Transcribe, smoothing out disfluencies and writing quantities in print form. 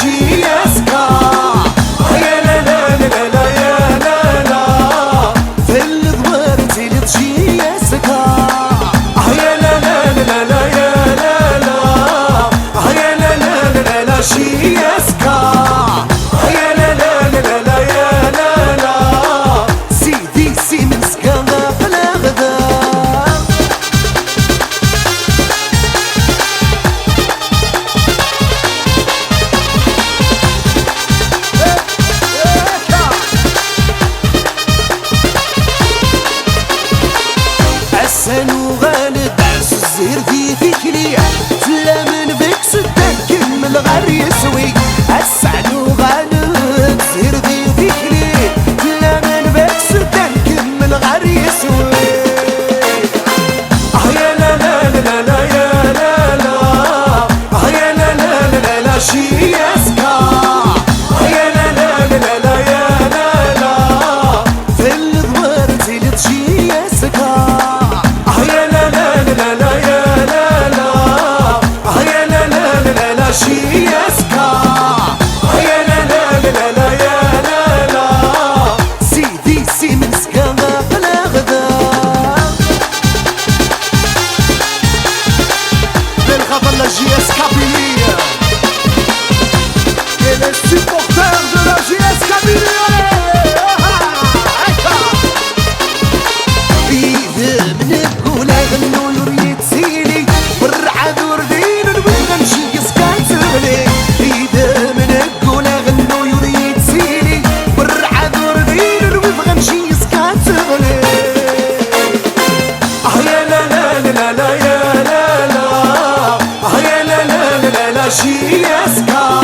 شياسكا يا لا لا لا لا يا لا لا في الضوار تلت شياسكا يا لا لا لا لا يا لا لا يا لا لا لا لا شياسكا يا لا لا لا لا يا لا لا سيدي سي مسكانا بلا غدا حسن وغالد الزير دي فيك ليا تلا من بك سدان كمل غير يسوي حسن وغالد الزير دي فيك ليا تلا من بك سدان كمل غير يسوي يا لا لا لا لا يا لا لا يا لا لا لا لا شياسكا يا لا لا لا لا يا لا لا في الضوار تلت شياسكا شياسكا يا لا لا لا لا يا لا لا سيدي سي مسكانا بلا غدا بالخطر لا جياسكا بيليا et les supporters de la جياسكا بيليا إذا منك ولا غنوا لريت سيلي والرعد وردين نبغى نمشي إذا منك ولا غنوا يريد سيلي والرعد وردين نبغى نمشي يسكات تغلي يا لا لا لا لا يا لا لا يا لا لا لا لا شياسكا